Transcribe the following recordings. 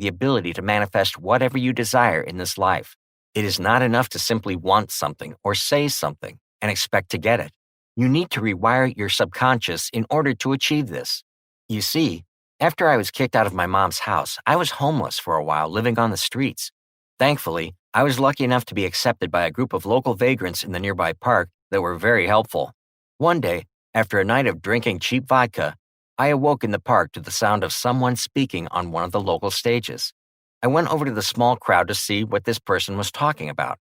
the ability to manifest whatever you desire in this life. It is not enough to simply want something or say something and expect to get it. You need to rewire your subconscious in order to achieve this. You see, after I was kicked out of my mom's house, I was homeless for a while, living on the streets. Thankfully, I was lucky enough to be accepted by a group of local vagrants in the nearby park that were very helpful. One day, after a night of drinking cheap vodka, I awoke in the park to the sound of someone speaking on one of the local stages. I went over to the small crowd to see what this person was talking about.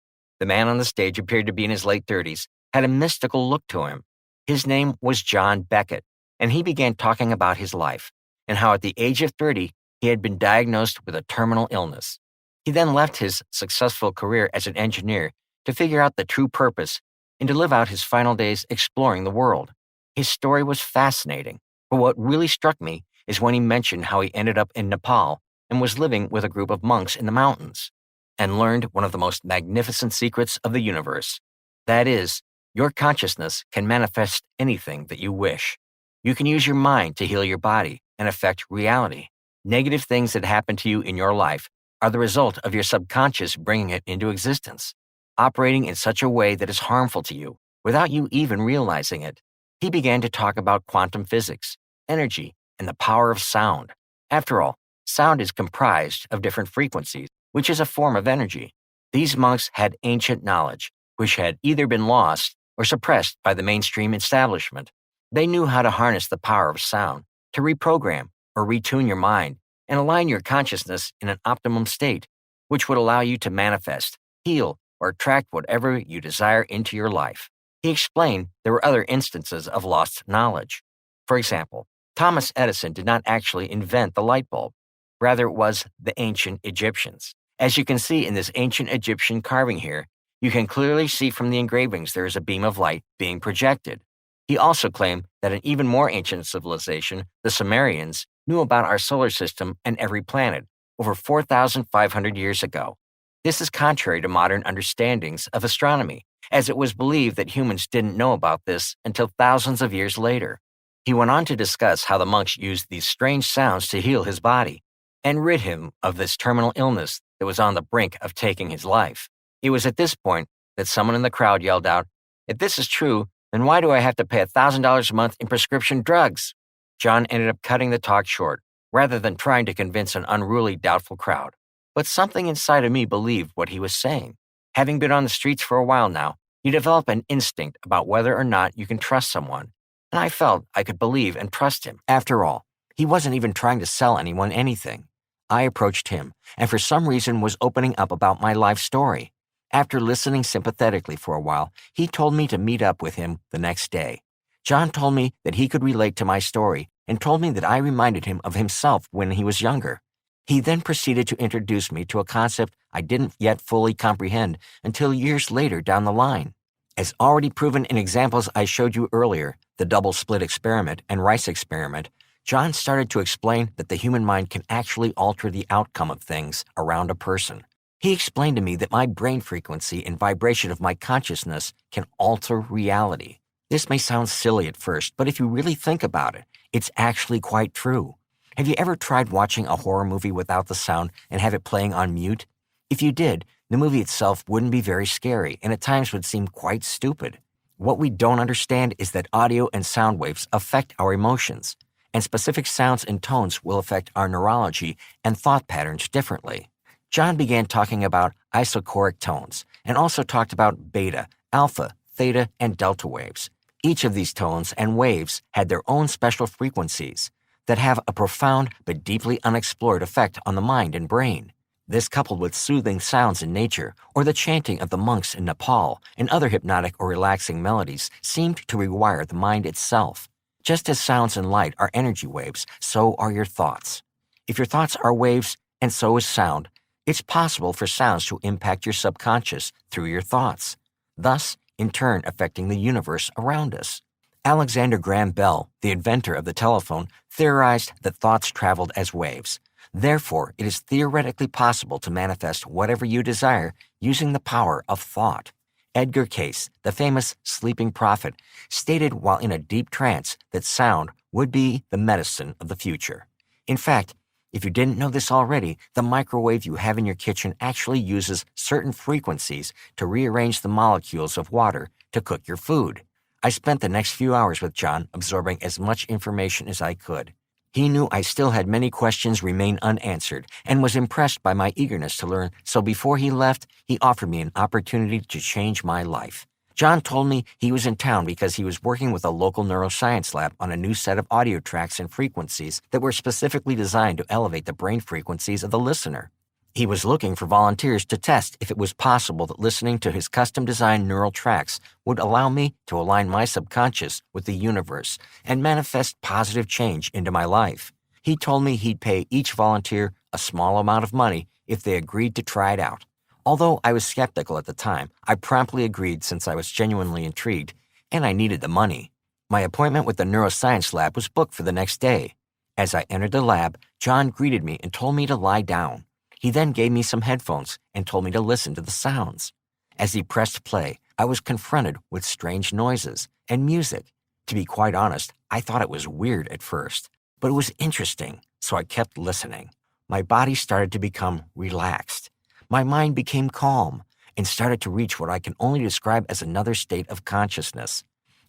The man on the stage appeared to be in his late 30s, had a mystical look to him. His name was John Beckett, and he began talking about his life and how at the age of 30, he had been diagnosed with a terminal illness. He then left his successful career as an engineer to figure out the true purpose and to live out his final days exploring the world. His story was fascinating, but what really struck me is when he mentioned how he ended up in Nepal and was living with a group of monks in the mountains and learned one of the most magnificent secrets of the universe. That is, your consciousness can manifest anything that you wish. You can use your mind to heal your body and affect reality. Negative things that happen to you in your life are the result of your subconscious bringing it into existence, operating in such a way that is harmful to you without you even realizing it. He began to talk about quantum physics, energy, and the power of sound. After all, sound is comprised of different frequencies, which is a form of energy. These monks had ancient knowledge, which had either been lost or suppressed by the mainstream establishment. They knew how to harness the power of sound to reprogram or retune your mind and align your consciousness in an optimum state, which would allow you to manifest, heal, or attract whatever you desire into your life. He explained there were other instances of lost knowledge. For example, Thomas Edison did not actually invent the light bulb. Rather, it was the ancient Egyptians. As you can see in this ancient Egyptian carving here, you can clearly see from the engravings there is a beam of light being projected. He also claimed that an even more ancient civilization, the Sumerians, knew about our solar system and every planet over 4,500 years ago. This is contrary to modern understandings of astronomy, as it was believed that humans didn't know about this until thousands of years later. He went on to discuss how the monks used these strange sounds to heal his body and rid him of this terminal illness that was on the brink of taking his life. It was at this point that someone in the crowd yelled out, "If this is true, then why do I have to pay $1,000 a month in prescription drugs?" John ended up cutting the talk short, rather than trying to convince an unruly, doubtful crowd. But something inside of me believed what he was saying. Having been on the streets for a while now, you develop an instinct about whether or not you can trust someone, and I felt I could believe and trust him. After all, he wasn't even trying to sell anyone anything. I approached him, and for some reason was opening up about my life story. After listening sympathetically for a while, he told me to meet up with him the next day. John told me that he could relate to my story and told me that I reminded him of himself when he was younger. He then proceeded to introduce me to a concept I didn't yet fully comprehend until years later down the line. As already proven in examples I showed you earlier, the double slit experiment and rice experiment, John started to explain that the human mind can actually alter the outcome of things around a person. He explained to me that my brain frequency and vibration of my consciousness can alter reality. This may sound silly at first, but if you really think about it, it's actually quite true. Have you ever tried watching a horror movie without the sound and have it playing on mute? If you did, the movie itself wouldn't be very scary and at times would seem quite stupid. What we don't understand is that audio and sound waves affect our emotions, and specific sounds and tones will affect our neurology and thought patterns differently. John began talking about isochoric tones and also talked about beta, alpha, theta, and delta waves. Each of these tones and waves had their own special frequencies that have a profound but deeply unexplored effect on the mind and brain. This, coupled with soothing sounds in nature or the chanting of the monks in Nepal and other hypnotic or relaxing melodies, seemed to rewire the mind itself. Just as sounds and light are energy waves, so are your thoughts. If your thoughts are waves and so is sound, it's possible for sounds to impact your subconscious through your thoughts, thus, in turn, affecting the universe around us. Alexander Graham Bell, the inventor of the telephone, theorized that thoughts traveled as waves. Therefore, it is theoretically possible to manifest whatever you desire using the power of thought. Edgar Cayce, the famous sleeping prophet, stated while in a deep trance that sound would be the medicine of the future. In fact, If you didn't know this already, the microwave you have in your kitchen actually uses certain frequencies to rearrange the molecules of water to cook your food. I spent the next few hours with John absorbing as much information as I could. He knew I still had many questions remain unanswered and was impressed by my eagerness to learn, so before he left, he offered me an opportunity to change my life. John told me he was in town because he was working with a local neuroscience lab on a new set of audio tracks and frequencies that were specifically designed to elevate the brain frequencies of the listener. He was looking for volunteers to test if it was possible that listening to his custom-designed neural tracks would allow me to align my subconscious with the universe and manifest positive change into my life. He told me he'd pay each volunteer a small amount of money if they agreed to try it out. Although I was skeptical at the time, I promptly agreed since I was genuinely intrigued, and I needed the money. My appointment with the neuroscience lab was booked for the next day. As I entered the lab, John greeted me and told me to lie down. He then gave me some headphones and told me to listen to the sounds. As he pressed play, I was confronted with strange noises and music. To be quite honest, I thought it was weird at first, but it was interesting, so I kept listening. My body started to become relaxed. My mind became calm and started to reach what I can only describe as another state of consciousness.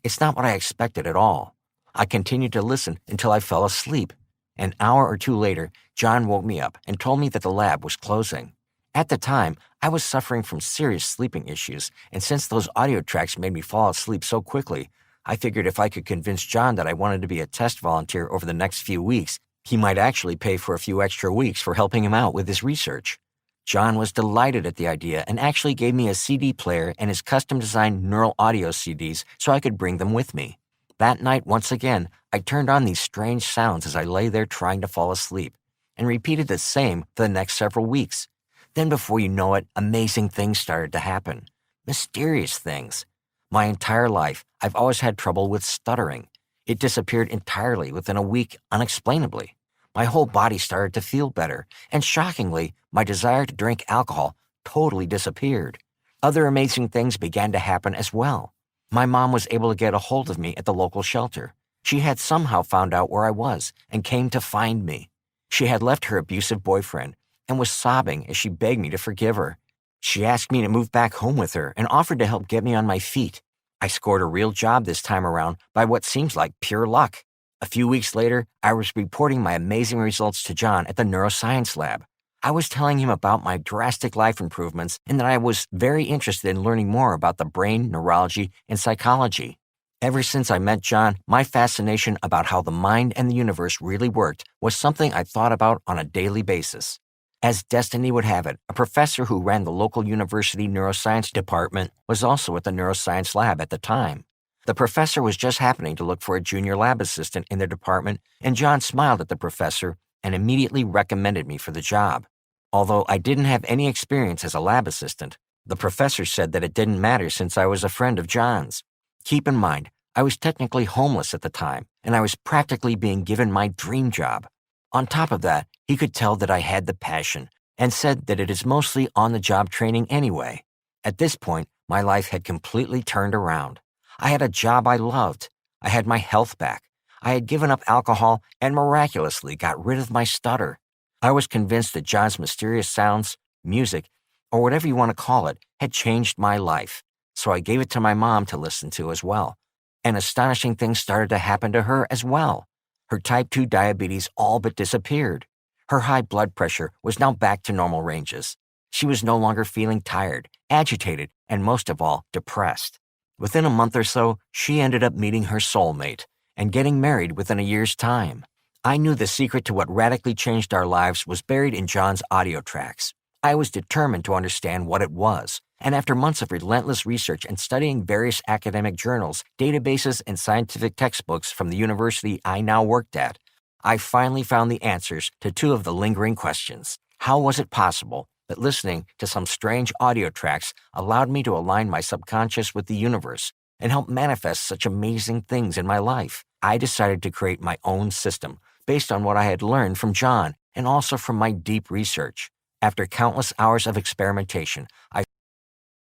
It's not what I expected at all. I continued to listen until I fell asleep. An hour or two later, John woke me up and told me that the lab was closing. At the time, I was suffering from serious sleeping issues, and since those audio tracks made me fall asleep so quickly, I figured if I could convince John that I wanted to be a test volunteer over the next few weeks, he might actually pay for a few extra weeks for helping him out with his research. John was delighted at the idea and actually gave me a CD player and his custom-designed neural audio CDs so I could bring them with me. That night, once again, I turned on these strange sounds as I lay there trying to fall asleep, and repeated the same for the next several weeks. Then before you know it, amazing things started to happen. Mysterious things. My entire life, I've always had trouble with stuttering. It disappeared entirely within a week unexplainably. My whole body started to feel better, and shockingly, my desire to drink alcohol totally disappeared. Other amazing things began to happen as well. My mom was able to get a hold of me at the local shelter. She had somehow found out where I was and came to find me. She had left her abusive boyfriend and was sobbing as she begged me to forgive her. She asked me to move back home with her and offered to help get me on my feet. I scored a real job this time around by what seems like pure luck. A few weeks later, I was reporting my amazing results to John at the neuroscience lab. I was telling him about my drastic life improvements and that I was very interested in learning more about the brain, neurology, and psychology. Ever since I met John, my fascination about how the mind and the universe really worked was something I thought about on a daily basis. As destiny would have it, a professor who ran the local university neuroscience department was also at the neuroscience lab at the time. The professor was just happening to look for a junior lab assistant in their department, and John smiled at the professor and immediately recommended me for the job. Although I didn't have any experience as a lab assistant, the professor said that it didn't matter since I was a friend of John's. Keep in mind, I was technically homeless at the time, and I was practically being given my dream job. On top of that, he could tell that I had the passion, and said that it is mostly on-the-job training anyway. At this point, my life had completely turned around. I had a job I loved. I had my health back. I had given up alcohol and miraculously got rid of my stutter. I was convinced that John's mysterious sounds, music, or whatever you want to call it, had changed my life. So I gave it to my mom to listen to as well. And astonishing things started to happen to her as well. Her type 2 diabetes all but disappeared. Her high blood pressure was now back to normal ranges. She was no longer feeling tired, agitated, and most of all, depressed. Within a month or so, she ended up meeting her soulmate and getting married within a year's time. I knew the secret to what radically changed our lives was buried in John's audio tracks. I was determined to understand what it was, and after months of relentless research and studying various academic journals, databases, and scientific textbooks from the university I now worked at, I finally found the answers to two of the lingering questions. How was it possible that listening to some strange audio tracks allowed me to align my subconscious with the universe and help manifest such amazing things in my life? I decided to create my own system based on what I had learned from John and also from my deep research. After countless hours of experimentation, I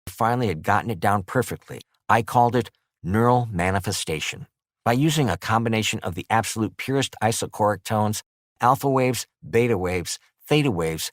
finally had gotten it down perfectly. I called it neural manifestation. By using a combination of the absolute purest isochoric tones, alpha waves, beta waves, theta waves,